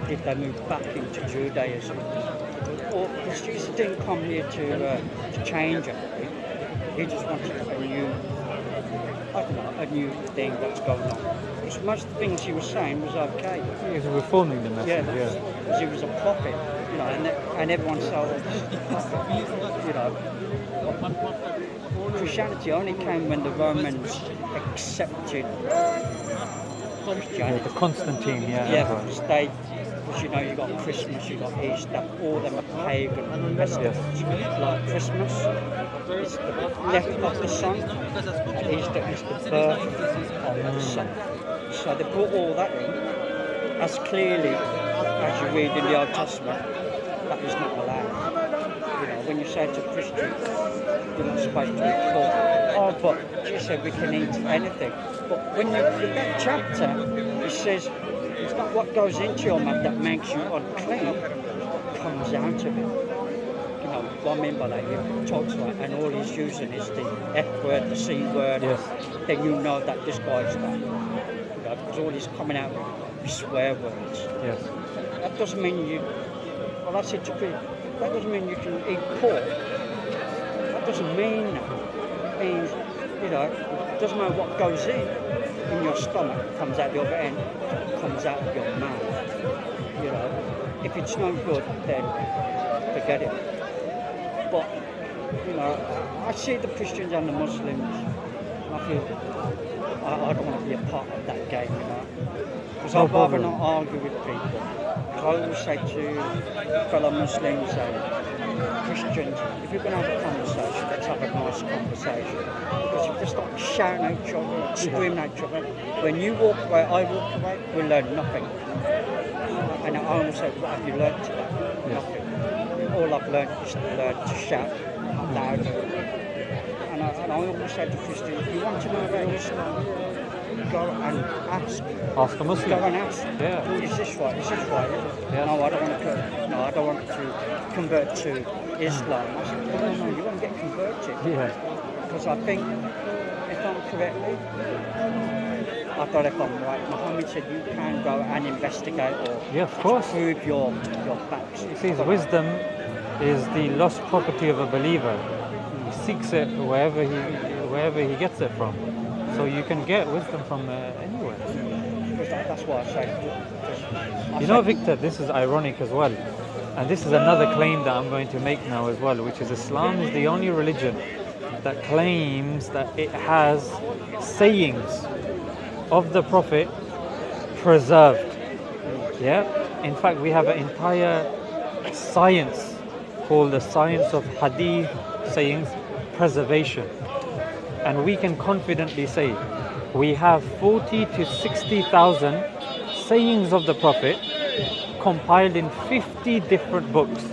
did they move back into Judaism? Or because Jesus didn't come here to change anything. He just wanted a new, I don't know, a new thing that's going on. Because most of the things he was saying was okay. He was reforming the message. Yeah, because he was a prophet, you know, and everyone saw, you know, Christianity only came when the Romans accepted Christianity. The Constantine, because you know, you got Christmas, you got Easter, all them are pagan festivals. Like Christmas is the death of the sun, and Easter is the birth of the sun. So they brought all that in, as clearly as you read in the Old Testament, that is not allowed. You know, when you say to Christians, you're not supposed to be poor. Oh, but Jesus said we can eat anything. But when you read that chapter, it says, it's not what goes into your mouth that makes you unclean, what comes out of it. You know, what I mean by that, he talks like, and all he's using is the F word, the C word, then you know that this guy's that. You know, because all he's coming out with swear words. Yes. That doesn't mean you, well I said to people, that doesn't mean you can eat pork. That doesn't mean that. It means, you know, it doesn't matter what goes in your stomach, comes out the other end, comes out of your mouth. You know, if it's no good, then forget it. But, you know, I see the Christians and the Muslims, and I feel I don't want to be a part of that game, you know. Because I'd rather not argue with people. I always say to fellow Muslims and Christians, if you're going to have a conversation, let's have a nice conversation. Because if you start shouting at each other, screaming at each other, when you walk away, I walk away, we learn nothing. And I always say, what have you learned today? Nothing. All I've learned is to learn to shout louder. And I always say to Christians, if you want to know about Islam, go and ask. Ask a Muslim. Go and ask. Yeah. Is this right? Is this right? Yeah. No, I don't want to convert to Islam. I said, no, you won't get converted. Yeah. Because I think, if I'm correctly, I don't know if I'm right. Muhammad said you can go and investigate or of course. prove your facts. He says wisdom is the lost property of a believer. He seeks it wherever he gets it from. So you can get wisdom from anywhere. That's why I say. You know, Victor, this is ironic as well. And this is another claim that I'm going to make now as well, which is Islam is the only religion that claims that it has sayings of the Prophet preserved. Yeah? In fact, we have an entire science called the science of Hadith sayings preservation. And we can confidently say we have 40 to 60,000 sayings of the Prophet compiled in 50 different books.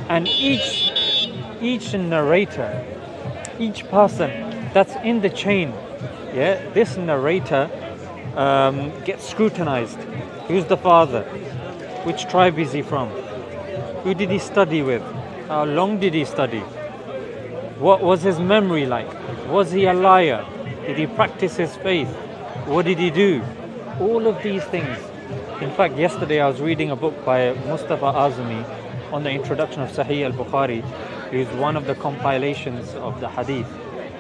And each narrator, each person that's in the chain, this narrator gets scrutinized. Who's the father? Which tribe is he from? Who did he study with? How long did he study? What was his memory like? Was he a liar? Did he practice his faith? What did he do? All of these things. In fact, yesterday I was reading a book by Mustafa Azmi on the introduction of Sahih al-Bukhari. It was one of the compilations of the Hadith.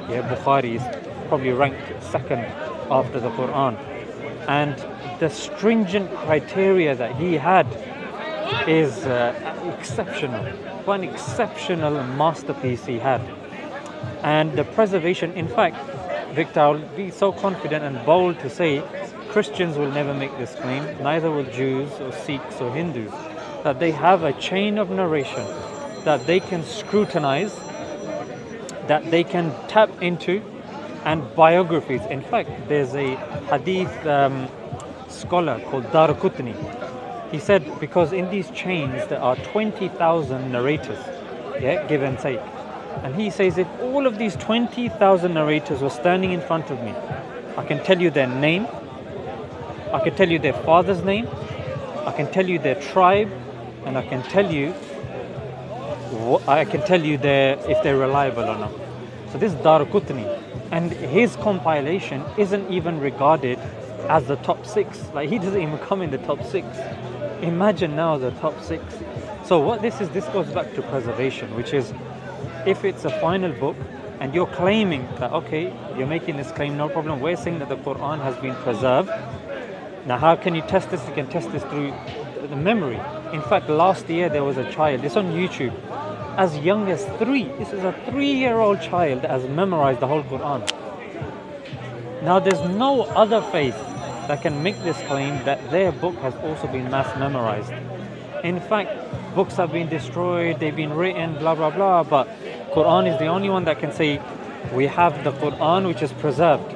Bukhari is probably ranked second after the Quran. And the stringent criteria that he had is exceptional. One exceptional masterpiece he had. And the preservation, in fact, Victor, I'll be so confident and bold to say Christians will never make this claim, neither will Jews or Sikhs or Hindus, that they have a chain of narration that they can scrutinize, that they can tap into, and biographies. In fact, there's a hadith scholar called Darqutni. He said, because in these chains there are 20,000 narrators, give and take. And he says, if all of these 20,000 narrators were standing in front of me, I can tell you their name, I can tell you their father's name, I can tell you their tribe, and I can tell you if they're reliable or not. So this is Darqutni, and his compilation isn't even regarded as the top 6. Like, he doesn't even come in the top 6. Imagine now the top 6. So what this is, this goes back to preservation, which is if it's a final book and you're claiming that, okay, you're making this claim, no problem, we're saying that the Quran has been preserved. Now how can you test this? You can test this through the memory. In fact, last year there was a child, it's on YouTube, as young as 3. This is a 3-year-old child that has memorized the whole Quran. Now there's no other faith that can make this claim that their book has also been mass memorized. In fact, books have been destroyed, they've been written, blah blah blah, but Quran is the only one that can say we have the Quran which is preserved.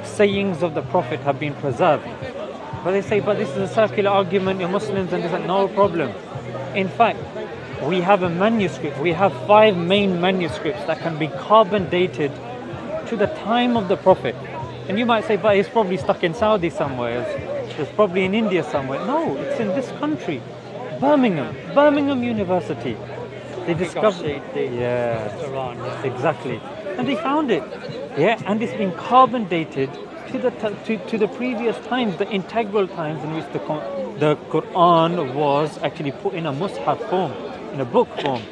Sayings of the Prophet have been preserved. But they say, but this is a circular argument, you're Muslims and this, no problem. In fact, we have a manuscript, we have 5 main manuscripts that can be carbon dated to the time of the Prophet. And you might say, but it's probably stuck in Saudi somewhere, it's probably in India somewhere. No, it's in this country, Birmingham University. They discovered the Quran. Yeah. Exactly, and they found it. Yeah, and it's been carbon dated to the previous times, the integral times in which the Quran was actually put in a mushaf form, in a book form.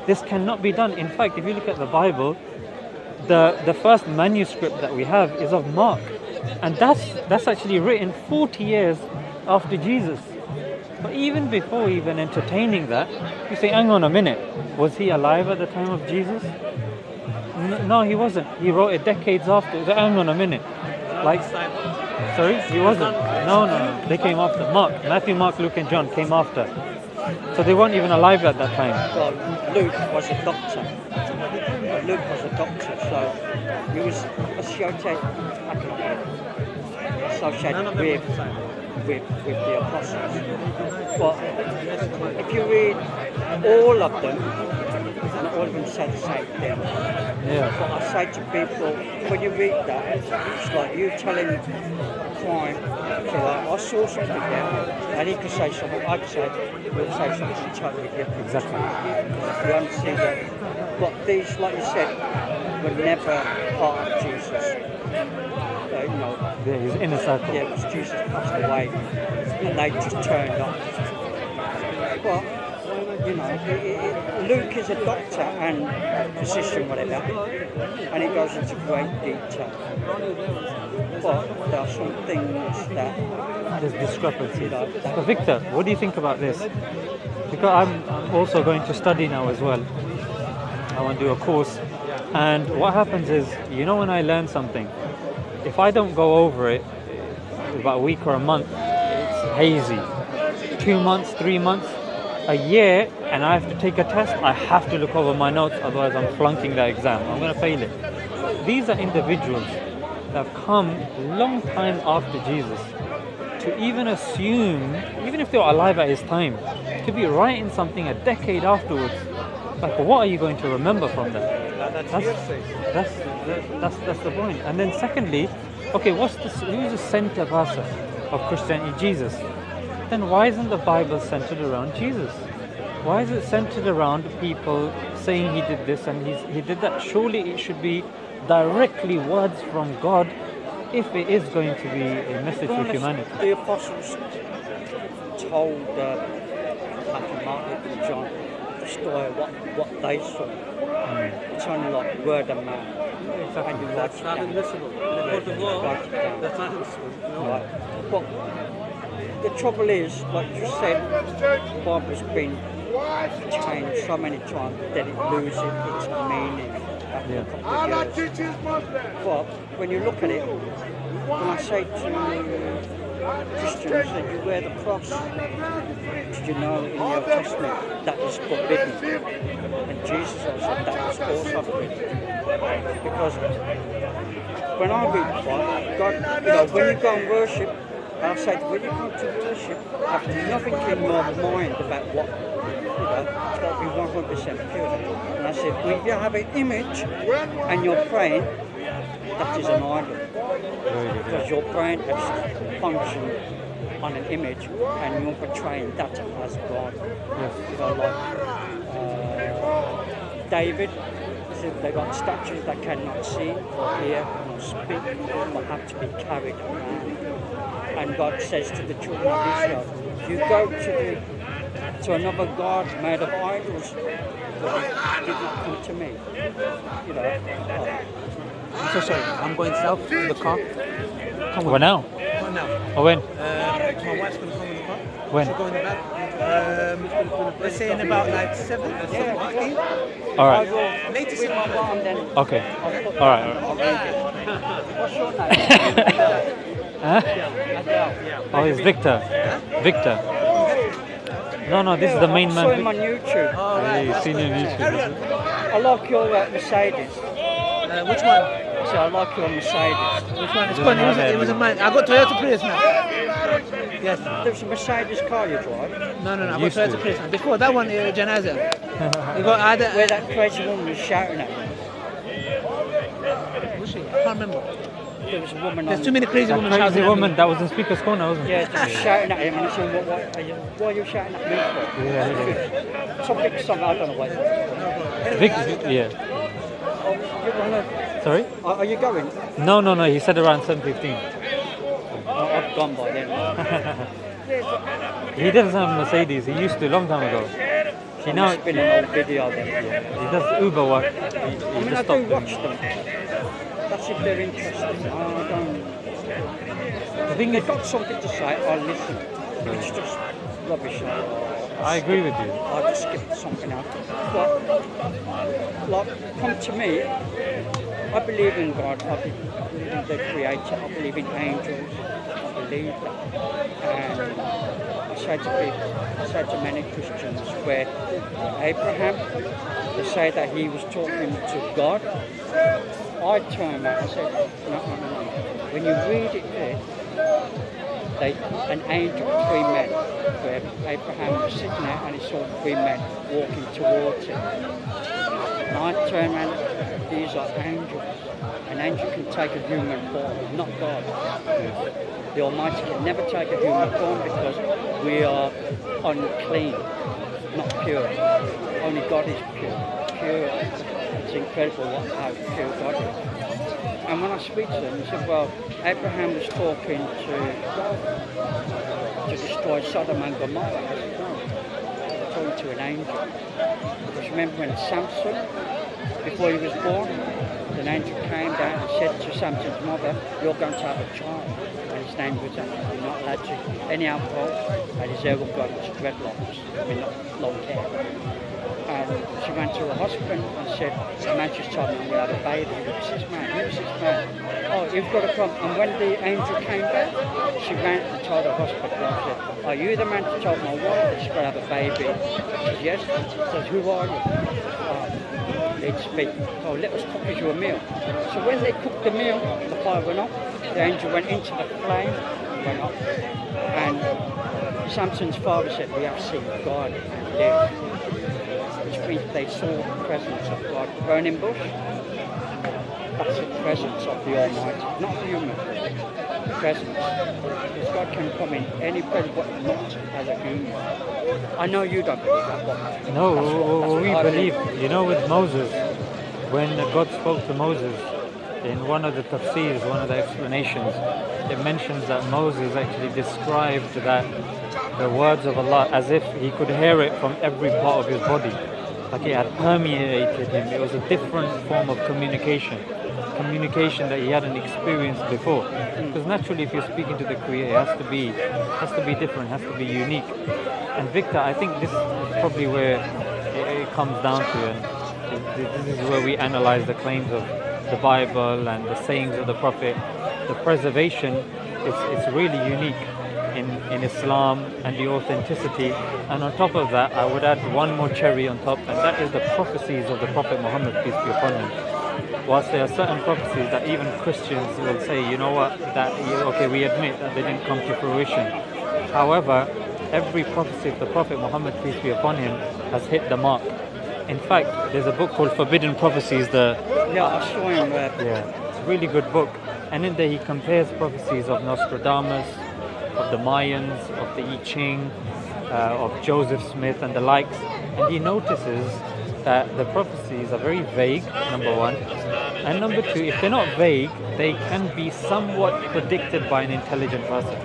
This cannot be done. In fact, if you look at the Bible, the first manuscript that we have is of Mark, and that's actually written 40 years after Jesus. But even before even entertaining that, you say, hang on a minute, was he alive at the time of Jesus? No, he wasn't. He wrote it decades after. Hang on a minute. Like, sorry, he wasn't. No. They came after. Matthew, Mark, Luke, and John came after. So they weren't even alive at that time. Well, Luke was a doctor. So he was associated with the apostles. But if you read all of them, and all of them said the same thing. Yeah. But I say to people, when you read that, it's like you telling a crime killer, I saw something there, and he could say something, I could say, we'll say something totally different. Exactly. You understand that? But these, like you said, were never part of Jesus. Yeah, his inner circle. Yeah, because Jesus passed away, and they just turned up. But Luke is a doctor and physician, whatever, and he goes into great detail. But there are some things that there's discrepancies. But Victor, what do you think about this? Because I'm also going to study now as well. I want to do a course, and what happens is, when I learn something, if I don't go over it about a week or a month, it's hazy. 2 months, 3 months, a year, and I have to take a test, I have to look over my notes, otherwise I'm flunking that exam. I'm going to fail it. These are individuals that have come long time after Jesus to even assume, even if they were alive at his time, to be writing something a decade afterwards. Like, what are you going to remember from that? That's the point. And then secondly, okay, who's the center person of Christianity? Jesus. Then why isn't the Bible centered around Jesus? Why is it centered around people saying he did this and he did that? Surely it should be directly words from God if it is going to be a message for humanity. The apostles told Matthew, Mark, Luke, and John the story of what they saw. It's only like word of mouth. Exactly. And you write it down. That's not admissible. Right. But the trouble is, like you said, the Bible's been changed so many times that it loses its meaning after a couple of years. But when you look at it, when I say to Christians that you wear the cross, did you know in the Old Testament that is forbidden? And Jesus also said that is also forbidden. Because when I read the Bible, God, when you go and worship, I say, when you come to worship, have nothing in your mind about what, it's got to be 100% pure. And I said, when you have an image and you're praying, that is an idol. Because your brain has functioned on an image and you're portraying that as God. Yes. Like David, they got statues that cannot see or hear or speak, but have to be carried around. And God says to the children of Israel, you go to another god made of idols, God did not come to me. You know. I'm so sorry. I'm going south in the car. Come Well, now? Come on now. Or when? My wife's going to come in the car. When? She'll go in the back. Let's say in about like 7:15. All right. Latest. Okay. All right. What's your name? Huh? Adele. Oh, it's Victor. Victor. No, this is the main I saw him man. on YouTube. Yeah, you've seen it on YouTube. I like your Mercedes. Which one? So I like your Mercedes. Which one? It's fun. It was a mine. I got Toyota Prius now. Yes. There's a Mercedes car you drive. No. I got Used Toyota to. Prius now. Before that one, Janaza. You got either. Where that crazy woman was shouting at you. Was she? I can't remember. There was a woman There's on. too many crazy That women crazy shouting at woman me. that was in Speaker's Corner, wasn't it? Yeah, just shouting at him and I said, why are you shouting at me for? Yeah. Something, I don't know what. Vic, yeah. You wanna, Sorry? are you going? No. He said around 7:15. I've gone by then. He doesn't have a Mercedes. He used to a long time ago. He now It's been an old video then. he does Uber work. He I mean, just I do stopped watch them. them. That's if they're interesting. I don't. The thing They've is, got something to say, I'll listen. It's just rubbish. I agree with you. I'll just skip something out. But, like, come to me, I believe in God, I believe in the Creator, I believe in angels, I believe that. And I say to people, I say to many Christians, where Abraham, they say that he was talking to God. I turn around and say, no. When you read it there, an angel, three men, where Abraham was sitting there and he saw three men walking towards him. And I turn around, these are angels. An angel can take a human form, not God. The Almighty can never take a human form because we are unclean, not pure. Only God is pure. It's incredible how pure God is. And when I speak to them, they said, well, Abraham was talking to destroy Sodom and Gomorrah. I said, no, I'm talking to an angel. Because remember when Samson, before he was born, an angel came down and said to Samson's mother, you're going to have a child. And his name was, you're not allowed to any alcohol, and his hair will go into dreadlocks, not long hair. And she went to her husband and said, the man just told me I'm going to have a baby. Who's this man? Oh, you've got a problem. And when the angel came back, she ran and told her husband and said, are you the man that told my wife that she's going to have a baby? She says, yes. She says, who are you? They'd speak. Oh, let us cook you a meal. So when they cooked the meal, the fire went off. The angel went into the flame, went off. And Samson's father said, we have seen God live. Which means they saw the presence of God. Burning bush, that's the presence of the Almighty, not human. Presence. Because God can come in any place but not as a human. I know you don't believe that, but No, we I believe. You know, with Moses, when God spoke to Moses, in one of the tafsirs, one of the explanations, it mentions that Moses actually described that the words of Allah as if he could hear it from every part of his body. Like it had permeated him. It was a different form of communication that he hadn't experienced before. Because naturally, if you're speaking to the Creator, it has to be different, has to be unique. And Victor, I think this is probably where it comes down to, and this is where we analyze the claims of the Bible and the sayings of the Prophet. The preservation is really unique in Islam and the authenticity. And on top of that, I would add one more cherry on top, and that is the prophecies of the Prophet Muhammad, peace be upon him. Whilst there are certain prophecies that even Christians will say, you know what, okay, we admit that they didn't come to fruition. However, every prophecy of the Prophet Muhammad, peace be upon him, has hit the mark. In fact, there's a book called Forbidden Prophecies. yeah, I saw him. It's a really good book. And in there he compares prophecies of Nostradamus, of the Mayans, of the I Ching, of Joseph Smith and the likes. And he notices that the prophecies are very vague, number one. And number two, if they're not vague, they can be somewhat predicted by an intelligent person.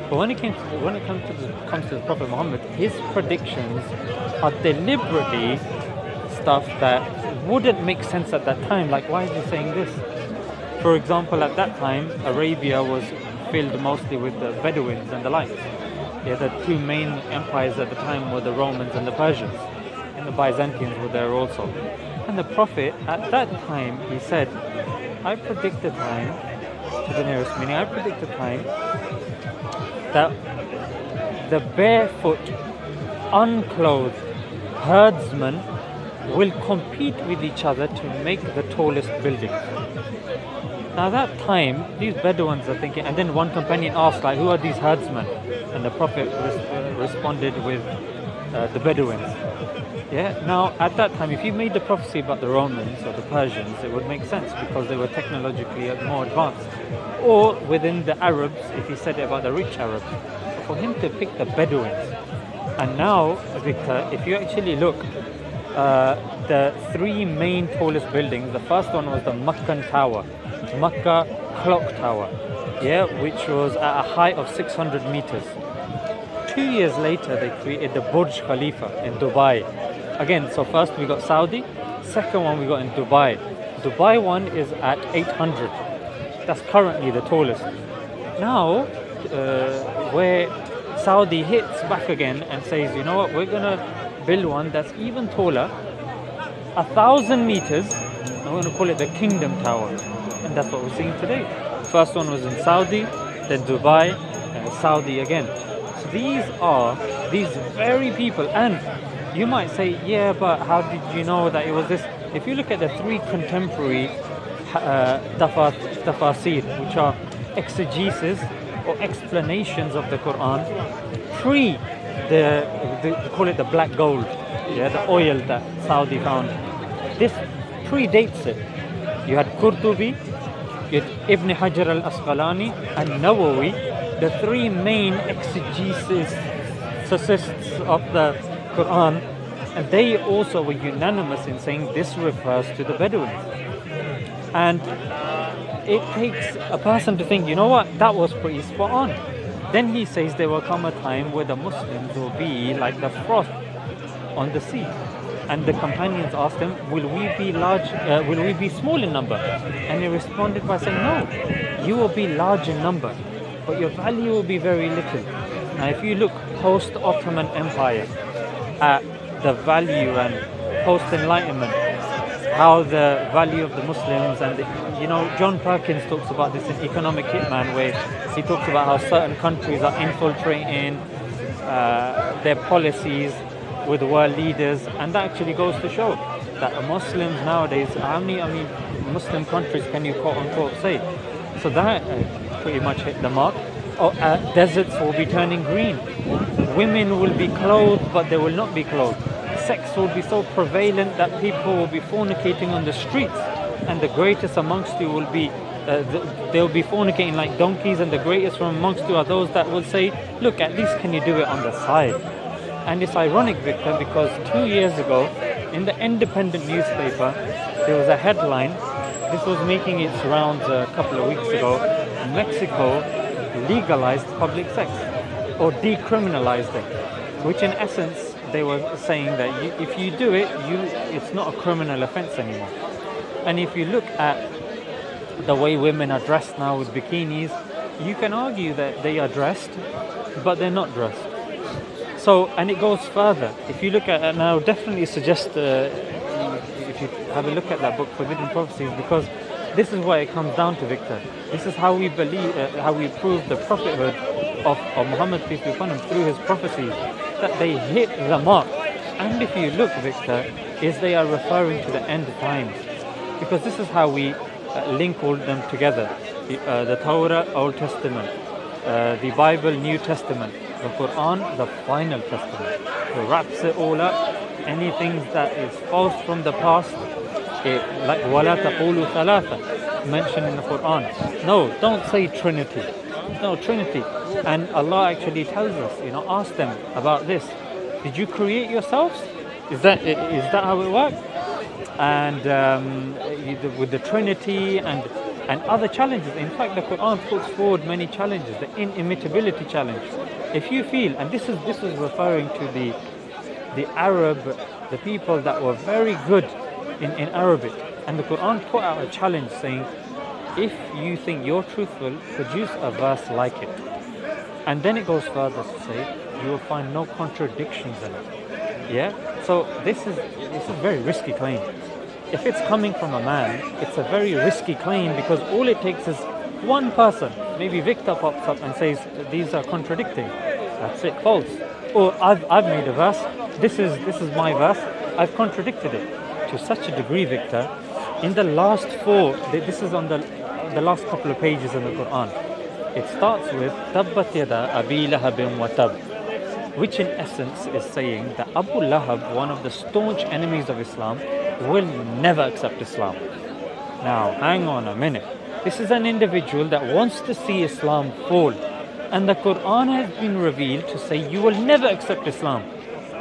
But when it comes to the Prophet Muhammad, his predictions are deliberately stuff that wouldn't make sense at that time. Like, why is he saying this? For example, at that time, Arabia was filled mostly with the Bedouins and the like. Yeah, the two main empires at the time were the Romans and the Persians, and the Byzantines were there also. And the Prophet, at that time, he said, I predict the time, to the nearest meaning, I predict the time that the barefoot, unclothed herdsmen will compete with each other to make the tallest buildings. Now that time, these Bedouins are thinking, and then one companion asked, like, who are these herdsmen? And the Prophet responded with the Bedouins. Yeah. Now at that time, if you made the prophecy about the Romans or the Persians, it would make sense because they were technologically more advanced. Or within the Arabs, if he said it about the rich Arabs. For him to pick the Bedouins. And now, Victor, if you actually look, the three main tallest buildings, the first one was the Meccan Tower, Mecca Clock Tower, yeah, which was at a height of 600 meters. 2 years later, they created the Burj Khalifa in Dubai. Again, so first we got Saudi, second one we got in Dubai. Dubai one is at 800. That's currently the tallest. Now, where Saudi hits back again and says, you know what, we're gonna build one that's even taller, 1,000 meters, and we're gonna call it the Kingdom Tower. And that's what we're seeing today. First one was in Saudi, then Dubai, and Saudi again. So these very people, and you might say, yeah, but how did you know that it was this? If you look at the three contemporary tafasir, which are exegesis or explanations of the Quran, pre they call it the black gold, yeah, the oil that Saudi found. This predates it. You had Qurtubi, you had Ibn Hajar al-Asqalani, and Nawawi, the three main exegesis of the Quran, and they also were unanimous in saying this refers to the Bedouins. And it takes a person to think, you know what, that was pretty spot on. Then he says there will come a time where the Muslims will be like the froth on the sea. And the companions asked him, will we be large, will we be small in number? And he responded by saying, no, you will be large in number, but your value will be very little. Now if you look post-Ottoman Empire at the value and post-Enlightenment, how the value of the Muslims and John Perkins talks about this in Economic Hitman, where he talks about how certain countries are infiltrating their policies with world leaders, and that actually goes to show that Muslims nowadays, how many Muslim countries can you quote unquote say? So that pretty much hit the mark. Deserts will be turning green. Women will be clothed, but they will not be clothed. Sex will be so prevalent that people will be fornicating on the streets, and the greatest amongst you will be they'll be fornicating like donkeys, and the greatest from amongst you are those that will say, look, at least can you do it on the side? And it's ironic, Victor, because 2 years ago in the Independent newspaper there was a headline, this was making its rounds a couple of weeks ago, Mexico legalized public sex or decriminalized it, which in essence they were saying that if you do it, it's not a criminal offense anymore. And if you look at the way women are dressed now with bikinis, you can argue that they are dressed, but they're not dressed. So, and it goes further. If you look at it now, definitely suggest if you have a look at that book, Forbidden Prophecies, because this is what it comes down to, Victor. This is how we believe, how we prove the prophethood of Muhammad, peace be upon him, through his prophecies, that they hit the mark. And if you look, Victor, is they are referring to the end times, because this is how we link all them together. The Torah, Old Testament, the Bible, New Testament, the Quran, the final testament. It wraps it all up. Anything that is false from the past, like وَلَا تَقُولُوا ثَلَاثًا, mentioned in the Quran. No, don't say Trinity. No, Trinity. And Allah actually tells us, ask them about this. Did you create yourselves? Is that how it works? And with the Trinity, and and other challenges. In fact, the Quran puts forward many challenges. The inimitability challenge. If you feel, and this is referring to the Arab, the people that were very good in Arabic, and the Quran put out a challenge saying, if you think you're truthful, produce a verse like it. And then it goes further to say, you will find no contradictions in it. Yeah? So this is a very risky claim. If it's coming from a man, it's a very risky claim, because all it takes is one person, maybe Victor pops up and says, these are contradicting. That's it, false. Or I've made a verse, this is my verse, I've contradicted it. To such a degree, Victor, in the last this is on the last couple of pages in the Quran. It starts with Tabbat yada Abi Lahabin wa tab, which in essence is saying that Abu Lahab, one of the staunch enemies of Islam, will never accept Islam. Now, hang on a minute. This is an individual that wants to see Islam fall, and the Quran has been revealed to say you will never accept Islam.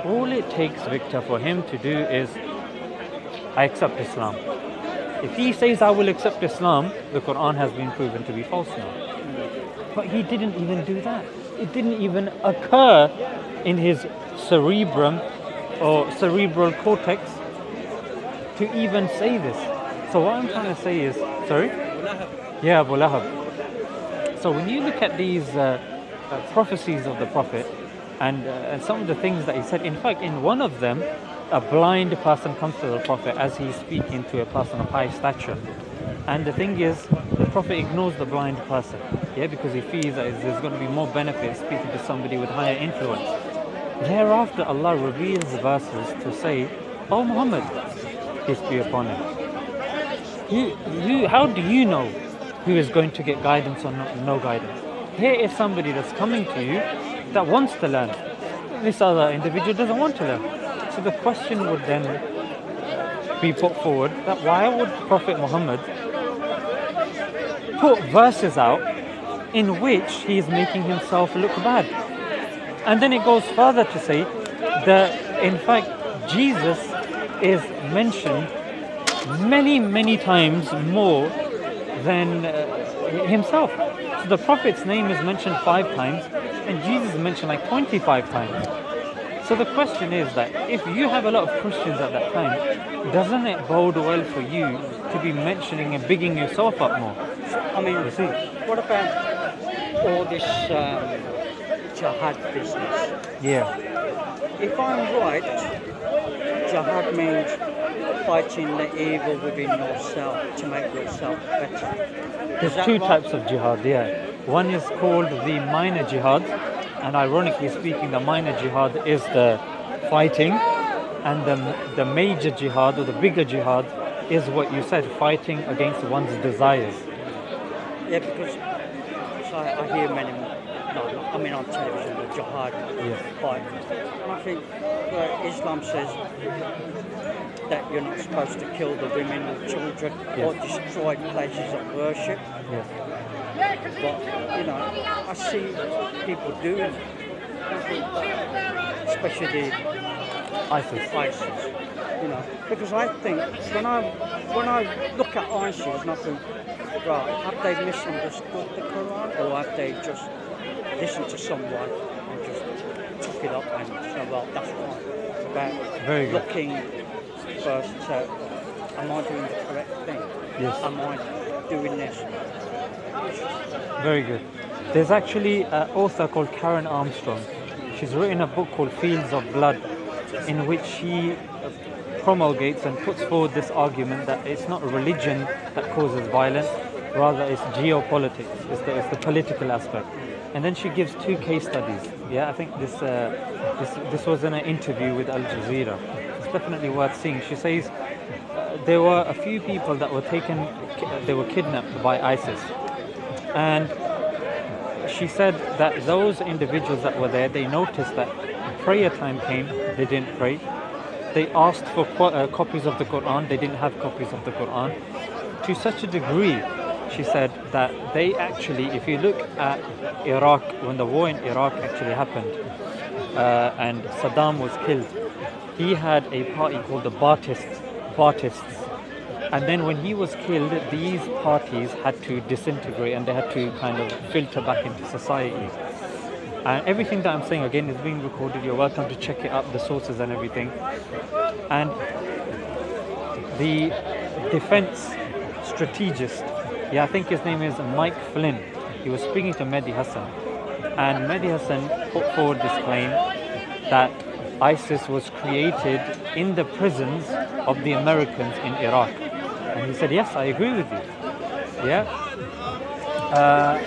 All it takes, Victor, for him to do is, I accept Islam. If he says I will accept Islam, the Quran has been proven to be false now. But he didn't even do that. It didn't even occur in his cerebrum or cerebral cortex to even say this. So what I'm trying to say is, sorry? Yeah, Abu Lahab. So when you look at these prophecies of the Prophet and some of the things that he said, in fact, in one of them, a blind person comes to the Prophet as he's speaking to a person of high stature. And the thing is, the Prophet ignores the blind person, yeah, because he feels that there's going to be more benefit speaking to somebody with higher influence. Thereafter, Allah reveals verses to say, "Oh Muhammad, peace be upon him. How do you know who is going to get guidance or no guidance? Here is somebody that's coming to you that wants to learn. This other individual doesn't want to learn." So the question would then be put forward that why would Prophet Muhammad put verses out in which he is making himself look bad? And then it goes further to say that in fact Jesus is mentioned many times more than himself. So the Prophet's name is mentioned 5 times and Jesus is mentioned like 25 times. So the question is that if you have a lot of Christians at that time, doesn't it bode well for you to be mentioning and bigging yourself up more? I mean, what about all this Jihad business? Yeah. If I'm right, Jihad means fighting the evil within yourself to make yourself better. There's 2 types of jihad, yeah. One is called the minor jihad, and ironically speaking, the minor jihad is the fighting, and the major jihad or the bigger jihad is what you said, fighting against one's desires. Yeah, because I hear many, on television, the jihad fight, and I think Islam says that you're not supposed to kill the women and children or destroy places of worship. Yes. But, I see people doing it, especially ISIS, because I think when I look at ISIS and I think, right, have they misunderstood the Quran or have they just listened to someone and just took it up and said, well, that's right. About looking first to, am I doing the correct thing? Yes. Am I doing this? Very good. There's actually an author called Karen Armstrong. She's written a book called Fields of Blood, in which she promulgates and puts forward this argument that it's not religion that causes violence, rather it's geopolitics, it's the political aspect. And then she gives 2 case studies. Yeah, I think this was in an interview with Al Jazeera. It's definitely worth seeing. She says there were a few people that were kidnapped by ISIS. And she said that those individuals that were there, they noticed that prayer time came, they didn't pray. They asked for copies of the Quran, they didn't have copies of the Quran. To such a degree, she said that they actually, if you look at Iraq, when the war in Iraq actually happened, and Saddam was killed, he had a party called the Ba'athists. And then when he was killed, these parties had to disintegrate and they had to kind of filter back into society. And everything that I'm saying again is being recorded. You're welcome to check it up, the sources and everything. And the defense strategist, I think his name is Mike Flynn. He was speaking to Mehdi Hassan. And Mehdi Hassan put forward this claim that ISIS was created in the prisons of the Americans in Iraq. And he said, yes, I agree with you. Yeah.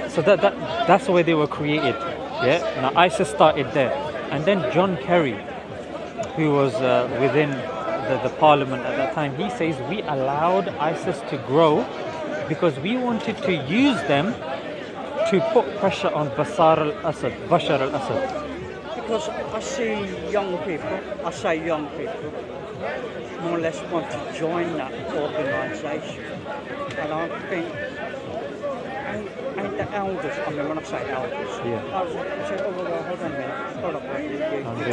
So that's the way they were created. Yeah. Now ISIS started there. And then John Kerry, who was within the parliament at that time, he says we allowed ISIS to grow because we wanted to use them to put pressure on Bashar al-Assad. Because I see young people, more or less want to join that organisation. And I think, and the elders, I mean when I say elders, I say, oh well, hold on a minute, hold on, you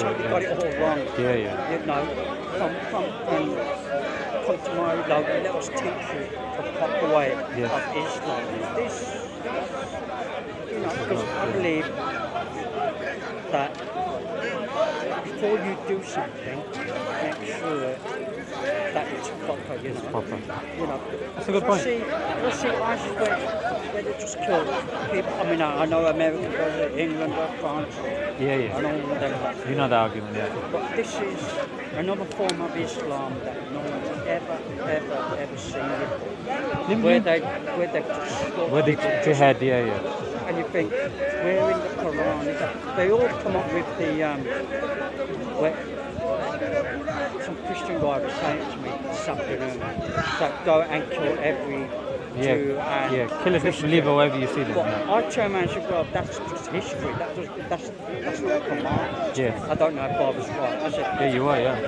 totally got it all wrong. You know, come to my local, let us teach you the proper way of Islam. This, you know, because I believe that before you do something, make sure that it's proper, you know. It's proper. You know. That's a good point. Let's see ISIS where they just kill people. I mean, I know America does it, England does, France. Yeah. I know all them. You know the argument, yeah. But this is another form of Islam that no one's ever seen before. Where they Jihad, yeah. And you think, where in the Quran? They all come up with the, some Christian guy was saying to me this afternoon, that go and kill every Jew and kill a disbeliever wherever you see them. Well, I turn around and say, well, that's just history. That's not a command. Yes. I don't know if I was right. I said, yeah, you are, yeah.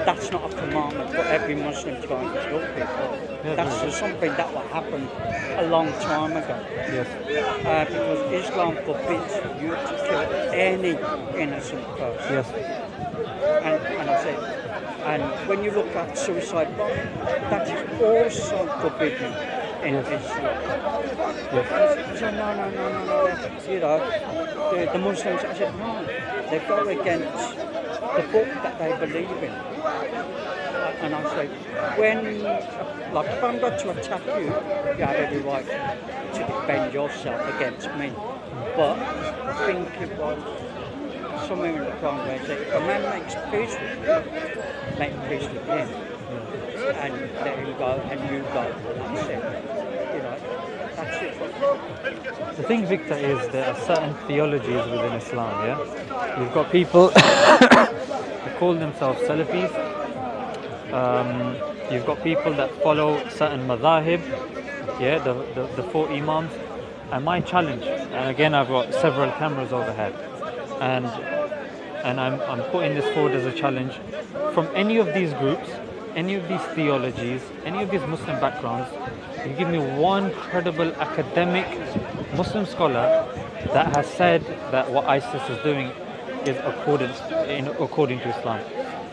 That's not a commandment for every Muslim to go and kill people. Yeah, that's just something that will happen a long time ago. Yes. Because Islam forbids you to kill any innocent person. Yes. And I said, and when you look at suicide bombing, that is also forbidden in Islam. Yes. So no. You know, the Muslims, I said, no, they go against the book that they believe in. And I say, when, like, if I'm going to attack you, you have every right to defend yourself against me. But I think it was somewhere in the Quran where it said, if a man makes peace with you, make peace with him. And let him go and you go. That's it. You know, that's it. The thing, Victor, is there are certain theologies within Islam, yeah? You've got people who call themselves Salafis. You've got people that follow certain madhahib, yeah, the four imams. And my challenge, and again I've got several cameras overhead, and I'm putting this forward as a challenge from any of these groups, any of these theologies, any of these Muslim backgrounds. You give me one credible academic Muslim scholar that has said that what ISIS is doing is according to Islam.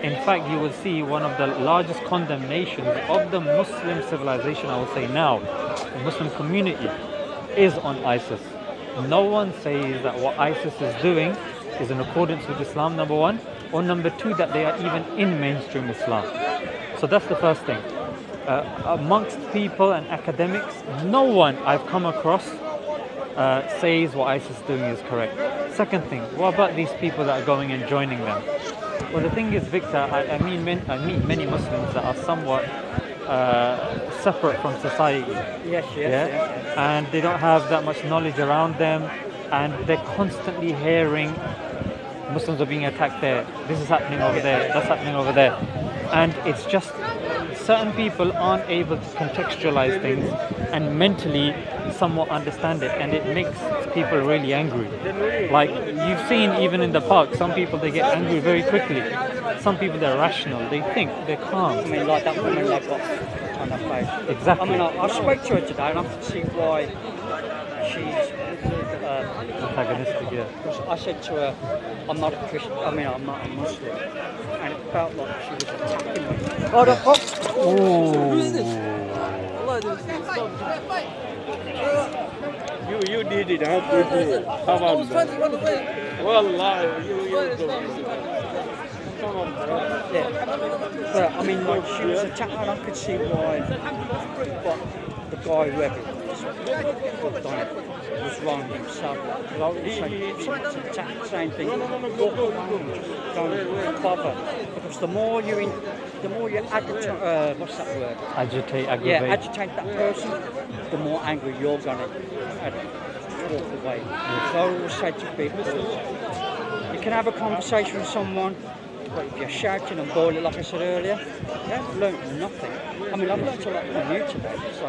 In fact, you will see one of the largest condemnations of the Muslim civilization, I would say now, the Muslim community, is on ISIS. No one says that what ISIS is doing is in accordance with Islam, number one, or number two, that they are even in mainstream Islam. So that's the first thing. Amongst people and academics, no one I've come across says what ISIS is doing is correct. Second thing, what about these people that are going and joining them? Well, the thing is, Victor, I meet many Muslims that are somewhat separate from society. Yes. And they don't have that much knowledge around them, and they're constantly hearing Muslims are being attacked there, this is happening over there, that's happening over there. And it's just certain people aren't able to contextualize things and mentally somewhat understand it, and it makes people really angry. Like you've seen even in the park, some people, they get angry very quickly. Some people, they're rational, they think, they're calm. I mean, like that woman that got on her face. Exactly. I mean, I spoke to her today and I can see why she's antagonistic, yeah. I said to her, I'm not a Christian, I'm not a Muslim. And it felt like she was attacking me. Ooh. You did it, how good you? How about that? Wallah, you go. Come on, bro. Yeah. But I mean, like, she was attacked, and I could see why. But the guy, whoever it was wrong himself. Because I would say, if someone's attacked, same thing. Walk around, don't bother. Because the more you agitate, what's that word? Agitate, aggravate. Yeah, agitate that person, the more angry you're gonna walk away. So I always say to people, you can have a conversation with someone, but if you're shouting and bawling, like I said earlier, you haven't learned nothing. I mean, I've learned a lot from you today, so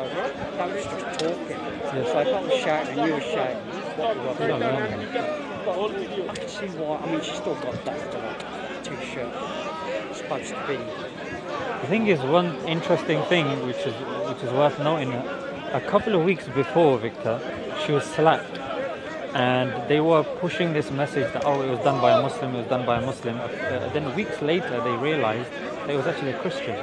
don't just talking. Yes. So if I was shouting and you were shouting, what would I do? But I can see why. I mean, she's still got that t-shirt. It's supposed to be. The thing is, one interesting thing which is worth noting, a couple of weeks before, Victor, she was slapped, and they were pushing this message that, oh, it was done by a Muslim, it was done by a Muslim. Then weeks later they realized that it was actually a Christian.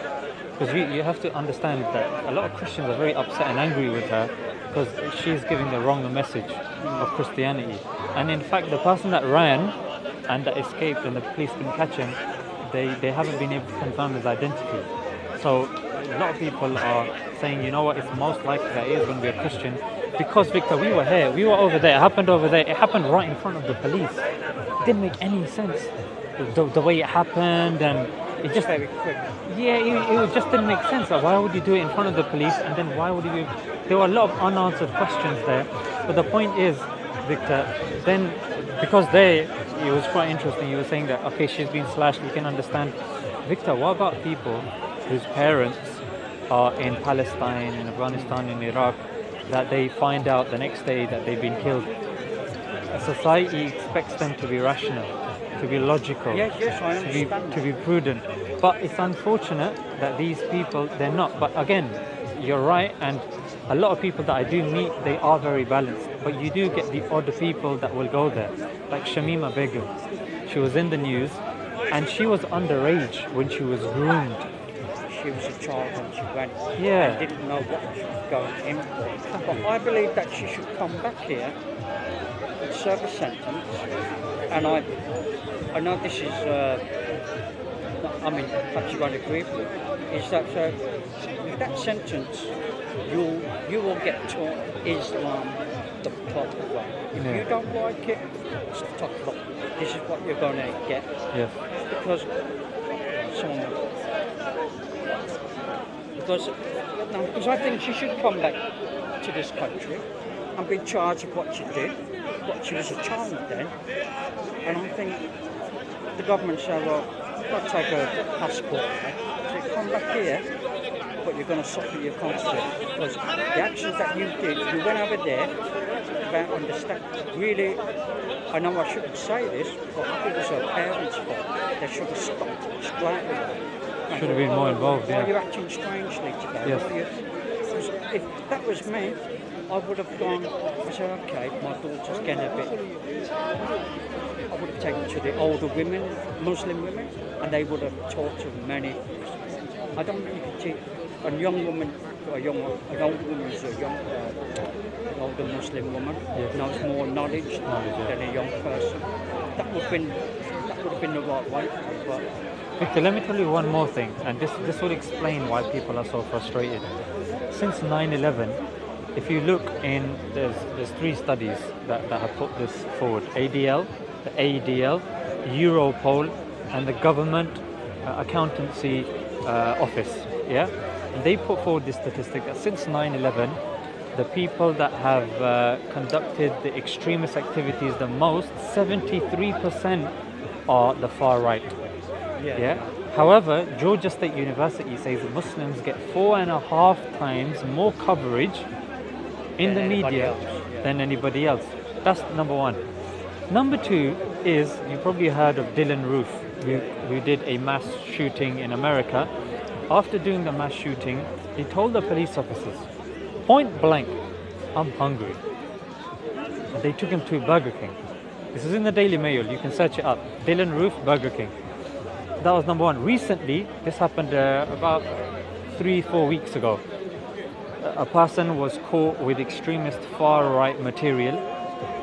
Because you have to understand that a lot of Christians are very upset and angry with her because she's giving the wrong message of Christianity. And in fact, the person that ran and that escaped and the police didn't catch him, they haven't been able to confirm his identity. So a lot of people are saying, you know what, it's most likely that he is going to be a Christian. Because, Victor, we were here, we were over there, it happened over there, it happened right in front of the police. It didn't make any sense, the way it happened, and it just... Very quick. Yeah, it just didn't make sense. Like, why would you do it in front of the police, and then why would you... There were a lot of unanswered questions there. But the point is, Victor, then, because it was quite interesting, you were saying that, okay, she's been slashed, we can understand. Victor, what about people whose parents are in Palestine, in Afghanistan, in Iraq, that they find out the next day that they've been killed? A society expects them to be rational, to be logical, Yes, I understand. to be prudent. But it's unfortunate that these people, they're not. But again, you're right, and a lot of people that I do meet, they are very balanced. But you do get the odd people that will go there, like Shamima Begum. She was in the news, and she was underage when she was groomed. She was a child when she went. Yeah. And didn't know what she was going in for. But I believe that she should come back here and serve a sentence. And I know this is, I mean, perhaps you won't agree with me, is that with that sentence, you will get taught Islam the proper way. If you don't like it, stop. This is what you're going to get. Yes. Because I think she should come back to this country and be charged with what she did, what she was a child then. And I think the government said, well, not take her passport back. So come back here, but you're going to suffer your consequences. Because the actions that you did, you went over there without understanding. Really, I know I shouldn't say this, but I think it was her parents' fault. They should have stopped straight away. Should have been more involved, Why yeah. are you acting strangely today? Yes. Because if that was me, I would have gone, I said, okay, my daughter's getting a bit... I would have taken to the older women, Muslim women, and they would have taught to many. I don't think you can teach a young woman, an older woman is a young, an older Muslim woman, knows more knowledge than a young person. That would have been the right way. But Victor, let me tell you one more thing, and this will explain why people are so frustrated. Since 9/11, if you look in, there's three studies that have put this forward: ADL, the AEDL, Europol, and the Government Accountancy Office. Yeah, and they put forward this statistic that since 9/11, the people that have conducted the extremist activities the most, 73% are the far right. Yeah. However, Georgia State University says Muslims get 4.5 times more coverage in the media than anybody else. That's number one. Number two is, you probably heard of Dylan Roof, who did a mass shooting in America. After doing the mass shooting, he told the police officers, point blank, I'm hungry. And they took him to Burger King. This is in the Daily Mail, you can search it up. Dylan Roof, Burger King. That was number one. Recently, this happened about 3-4 weeks ago. a person was caught with extremist far-right material.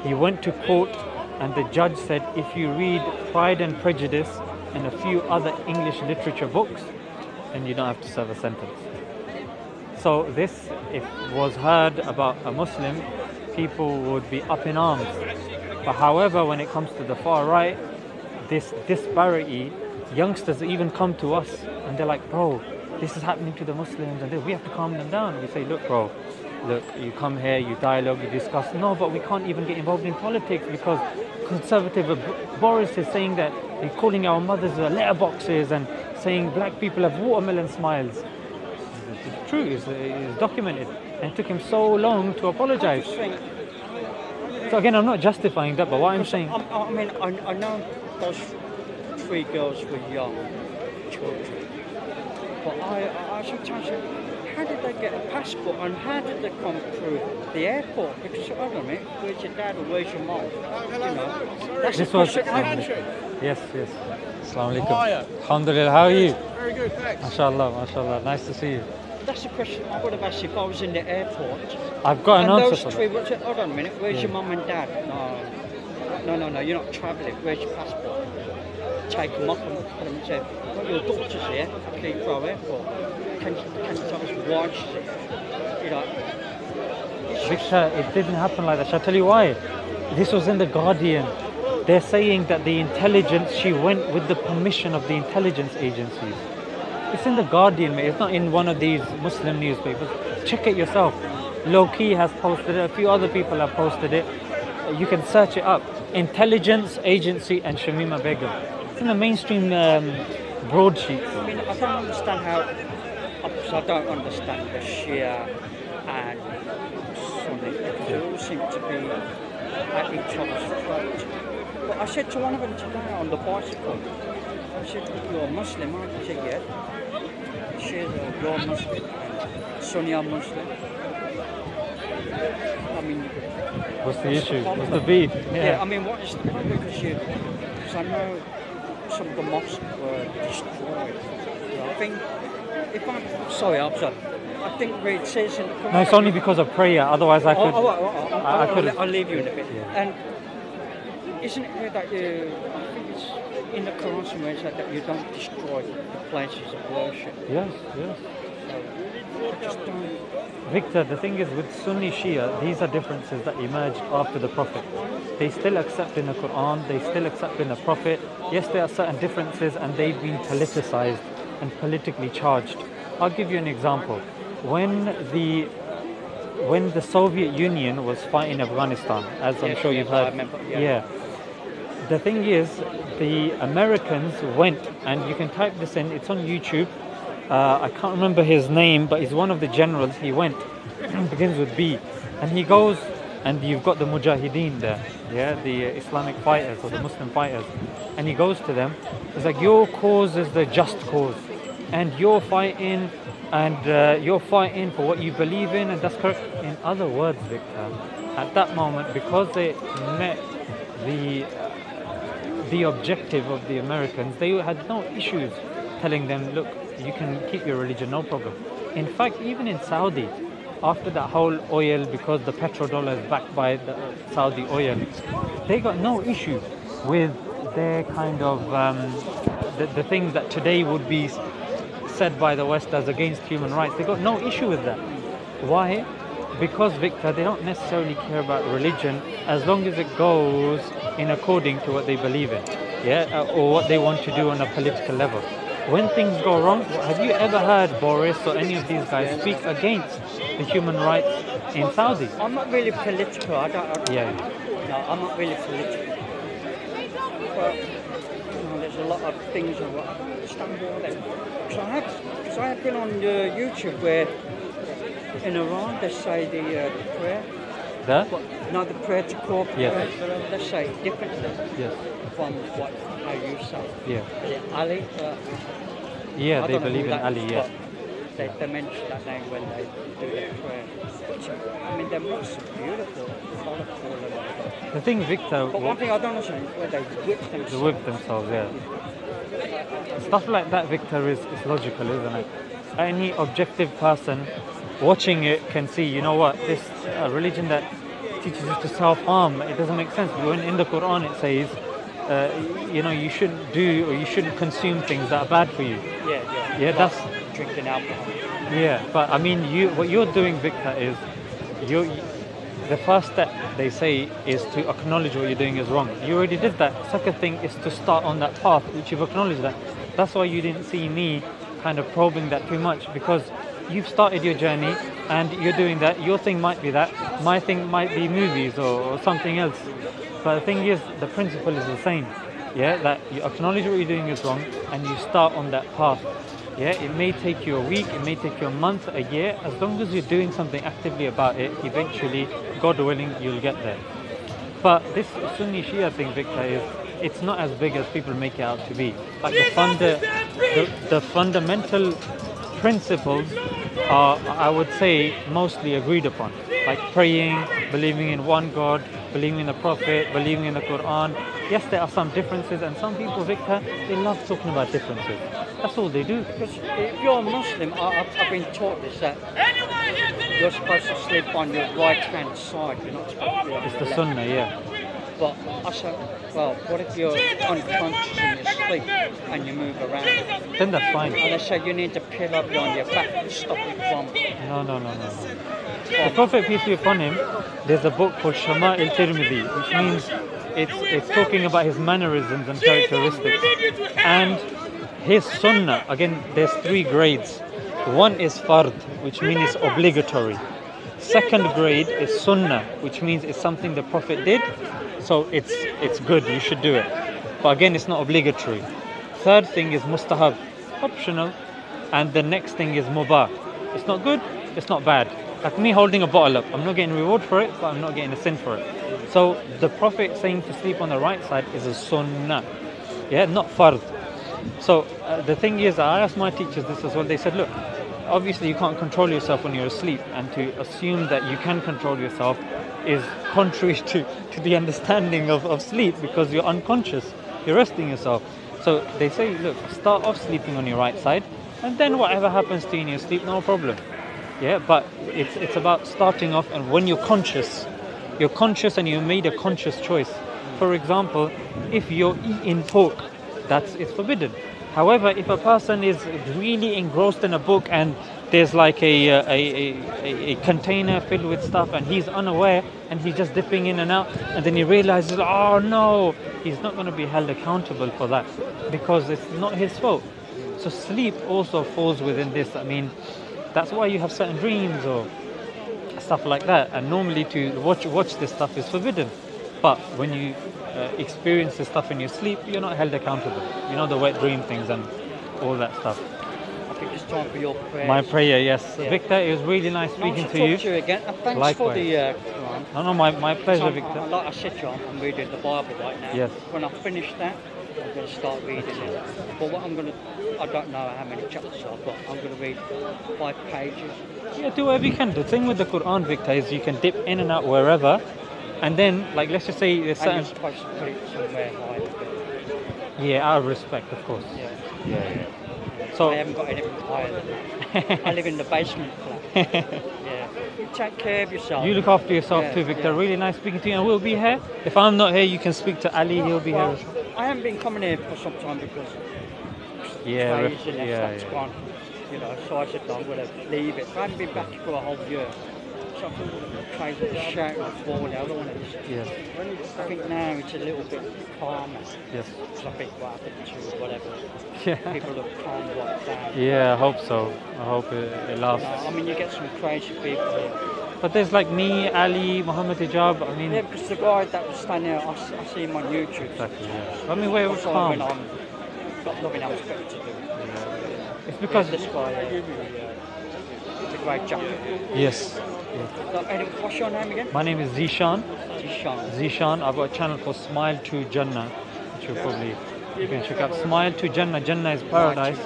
He went to court and the judge said, if you read Pride and Prejudice and a few other English literature books, then you don't have to serve a sentence. So this, if was heard about a Muslim, people would be up in arms. But however, when it comes to the far right, this disparity, youngsters even come to us and they're like, bro, this is happening to the Muslims and we have to calm them down. We say, look bro, look, you come here, you dialogue, you discuss. No, but we can't even get involved in politics because conservative Boris is saying that he's calling our mothers letterboxes and saying black people have watermelon smiles. It's true, it's documented. And it took him so long to apologize. So again, I'm not justifying that, but what I'm saying... I know those 3 girls were young children, but I sometimes say, how did they get a passport and how did they come through the airport? Because, hold on a minute, where's your dad or where's your mom? You know, that's this the was... question I had. Yes. Assalamu alaikum. Alhamdulillah, how are you? Very good, thanks. MashaAllah, nice to see you. That's the question I would have asked if I was in the airport. I've got an and answer those for 3 that. would say, hold on a minute, where's your mum and dad? No, you're not travelling. Where's your passport? Take them up and put them and say, well, your daughter's here at Heathrow Airport. Can you tell us why she's here? You know, Victor, it didn't happen like that. Shall I tell you why? This was in the Guardian. They're saying that the intelligence, she went with the permission of the intelligence agencies. It's in the Guardian, mate. It's not in one of these Muslim newspapers. Check it yourself. Low-Key has posted it. A few other people have posted it. You can search it up. Intelligence Agency and Shamima Begum. It's in the mainstream broadsheets. I mean, I don't understand how, because I don't understand the Shia and Sunni, because they all seem to be at each other's throat. But I said to one of them today on the bicycle, I said, you're a Muslim, aren't you? He said, yeah. She said, you're a Muslim and Sunni are Muslim. I mean, what's the issue? What's the beef? Yeah, I mean, what is the problem? Because I know some of the mosques were destroyed. I think, if I'm sorry, I think where it says in the Quran. No, it's only because of prayer. Otherwise, I could. I'll leave you in a bit. Yeah. And isn't it weird that I think it's in the Quran somewhere it said that you don't destroy the places of worship. Yes. So I just don't. Victor, the thing is with Sunni Shia, these are differences that emerged after the Prophet. They still accept in the Quran, they still accept in the Prophet. Yes, there are certain differences and they've been politicized and politically charged. I'll give you an example. When the Soviet Union was fighting Afghanistan, as I'm sure you've heard. I remember, yeah. The thing is, the Americans went, and you can type this in, it's on YouTube. I can't remember his name, but he's one of the generals. He went, begins with B, and he goes, and you've got the Mujahideen there, yeah, the Islamic fighters or the Muslim fighters, and he goes to them. He's like, your cause is the just cause, and you're fighting, and you're fighting for what you believe in, and that's correct. In other words, Victor, at that moment, because they met the objective of the Americans, they had no issues telling them, look, you can keep your religion, no problem. In fact, even in Saudi, after that whole oil, because the petrodollar is backed by the Saudi oil, they got no issue with their kind of the things that today would be said by the West as against human rights. They got no issue with that. Why? Because, Victor, they don't necessarily care about religion as long as it goes in according to what they believe in, yeah, or what they want to do on a political level. When things go wrong, have you ever heard Boris or any of these guys speak against the human rights in Saudi? I'm not really political. I don't. Yeah. No, I'm not really political. But there's a lot of things I don't understand all that. Because I have been on YouTube where in Iran they say the prayer. The prayer to corporate. Yes. They say it differently. Yes. From how you say. Yeah. Ali. Yeah, they believe in Ali. Yeah. They mention that name when they do their prayer. I mean, their mosques are beautiful, colourful, and The thing, Victor. but one thing I don't understand is where they whip themselves. They whip themselves, yeah. Stuff like that, Victor, is logical, isn't it? Any objective person watching it can see, you know what, this religion that teaches us to self-harm, it doesn't make sense. When in the Quran it says, you know, you shouldn't do or you shouldn't consume things that are bad for you. Yeah, that's drinking alcohol. yeah. But I mean, what you're doing, Victor, is the first step they say is to acknowledge what you're doing is wrong. You already did that. Second thing is to start on that path, which you've acknowledged that. That's why you didn't see me kind of probing that too much, because you've started your journey and you're doing that. Your thing might be that, my thing might be movies or something else. But the thing is, the principle is the same. Yeah, that you acknowledge what you're doing is wrong and you start on that path. Yeah, it may take you a week, it may take you a month, a year. As long as you're doing something actively about it, eventually, God willing, you'll get there. But this Sunni Shia thing, Victor, is it's not as big as people make it out to be. Like the fundamental principles are, I would say, mostly agreed upon. Like praying, believing in one God, believing in the Prophet, believing in the Quran. Yes, there are some differences, and some people, Victor, they love talking about differences. That's all they do. Because if you're a Muslim, I've been taught this, that you're supposed to sleep on your right-hand side. You're not supposed to be on It's the the left. Sunnah, yeah. But I said, well, what if you're unconscious in your sleep and you move around? Then that's fine. And they say you need to pillow on your back to stop it from. No. The Prophet, peace be upon him, there's a book called Shama'il Tirmidhi, which means it's talking about his mannerisms and characteristics. And his sunnah, again, there's 3 grades. One is fard, which means it's obligatory. Second grade is sunnah, which means it's something the Prophet did, so it's good, you should do it. But again, it's not obligatory. Third thing is mustahab, optional. And the next thing is mubah. It's not good, it's not bad. Like me holding a bottle up, I'm not getting reward for it, but I'm not getting a sin for it. So the Prophet saying to sleep on the right side is a sunnah, yeah, not fard. So the thing is, I asked my teachers this as well. They said, look, obviously you can't control yourself when you're asleep, and to assume that you can control yourself is contrary to the understanding of sleep, because you're unconscious, you're resting yourself. So they say, look, start off sleeping on your right side, and then whatever happens to you in your sleep, no problem. Yeah, but it's about starting off, and when you're conscious and you made a conscious choice. For example, if you're eating pork, it's forbidden. However, if a person is really engrossed in a book and there's like a container filled with stuff and he's unaware and he's just dipping in and out, and then he realizes, oh no, he's not going to be held accountable for that because it's not his fault. So sleep also falls within this. I mean, that's why you have certain dreams or stuff like that, and normally to watch this stuff is forbidden. But when you experience this stuff in your sleep, you're not held accountable. You know, the wet dream things and all that stuff. I think it's time for your prayer. My prayer, yes. Yeah. Victor, it was really nice speaking Nice to you. talk to you again. And thanks Likewise. for the Quran. No, my pleasure, Victor. Like I said to you, I'm reading the Bible right now. Yes. When I finish that, I'm going to start reading it. But what I don't know how many chapters are, but I'm going to read 5 pages. Yeah, do whatever you can. The thing with the Quran, Victor, is you can dip in and out wherever, and then, like, let's just say there's And you're certain... supposed to put it somewhere high. Yeah, out of respect, of course. Yeah. So I haven't got anything higher than that. I live in the basement flat. Yeah. You take care of yourself. you look after yourself Yeah, too, Victor. yeah. Really nice speaking to you, and we'll be here. If I'm not here, you can speak to Ali. He'll be Well, here. as well. I haven't been coming here for some time because Yeah, crazy and yeah, stuff's yeah. gone. You know, so I said, no, I'm going to leave it. I haven't been back for a whole year. So I thought, crazy shouting and falling. I don't want to listen. Yes, I think now it's a little bit calmer. yes. Because I think what happened to whatever. Yeah. People have calmed right down. Yeah, I hope so. I hope it You lasts. know, I mean, you get some crazy people here. But there's like me, Ali, Muhammad Hijab. I mean, Yeah, because the guy that was standing there, I see him on YouTube. exactly. Yeah. I mean, where it was So calm. when I'm got nothing else better to do. It's because This guy, he's a great job. yes. So, anyway, what's your name again? My name is Zishan. Jihad. Zishan. I've got a channel called Smile2Jannah, which you can check out. Smile2Jannah. Jannah is paradise.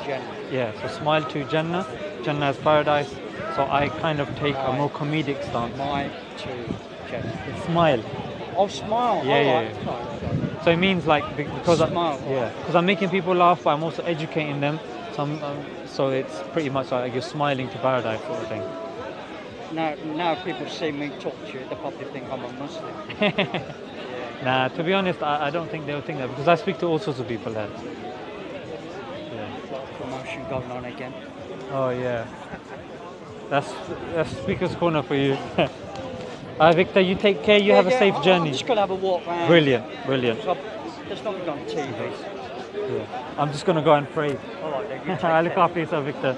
Yeah, so Smile2Jannah. Jannah is paradise. So I kind of take a more comedic stance. Smile2Jannah. It's smile. Oh, smile. Yeah, All yeah, right. yeah. Sorry. So it means like because Smile. because I'm making people laugh, but I'm also educating them. So it's pretty much like you're smiling to paradise sort of thing. now people see me talk to you, they probably think I'm a Muslim. Yeah. Nah, to be honest, I don't think they'll think that because I speak to all sorts of people there. Like promotion going on again. Oh yeah. That's Speaker's Corner for you. Alright, Victor, you take care. You have a safe journey. I'm just gonna have a walk round. Brilliant. There's nothing on TV. Yeah. I'm just gonna go and pray. All right, then, you take I look care. after yourself, Victor.